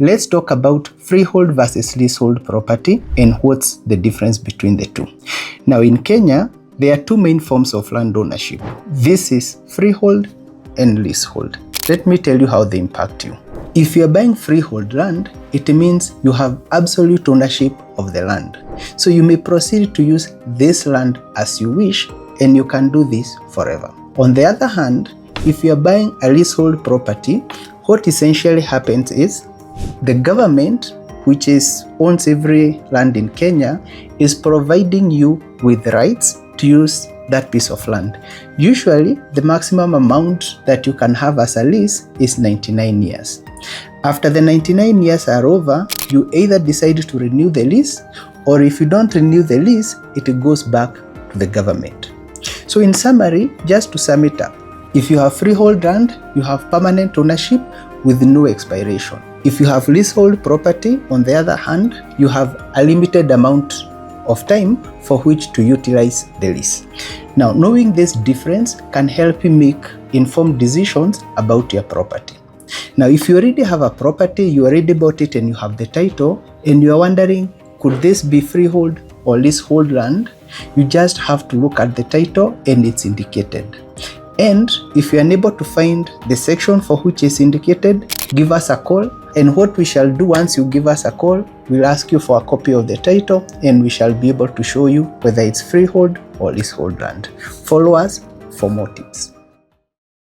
Let's talk about freehold versus leasehold property and what's the difference between the two. Now in Kenya, there are two main forms of land ownership. This is freehold and leasehold. Let me tell you how they impact you. If you're buying freehold land, it means you have absolute ownership of the land. So you may proceed to use this land as you wish, and you can do this forever. On the other hand, if you're buying a leasehold property, what essentially happens is the government, which owns every land in Kenya, is providing you with rights to use that piece of land. Usually, the maximum amount that you can have as a lease is 99 years. After the 99 years are over, you either decide to renew the lease, or if you don't renew the lease, it goes back to the government. So in summary, just to sum it up, if you have freehold land, you have permanent ownership with no expiration. If you have leasehold property, on the other hand, you have a limited amount of time for which to utilize the lease. Now, knowing this difference can help you make informed decisions about your property. Now, if you already have a property, you already bought it and you have the title, and you are wondering, could this be freehold or leasehold land? You just have to look at the title and it's indicated. And if you are unable to find the section for which is indicated, give us a call. And what we shall do once you give us a call, we'll ask you for a copy of the title and we shall be able to show you whether it's freehold or leasehold land. Follow us for more tips.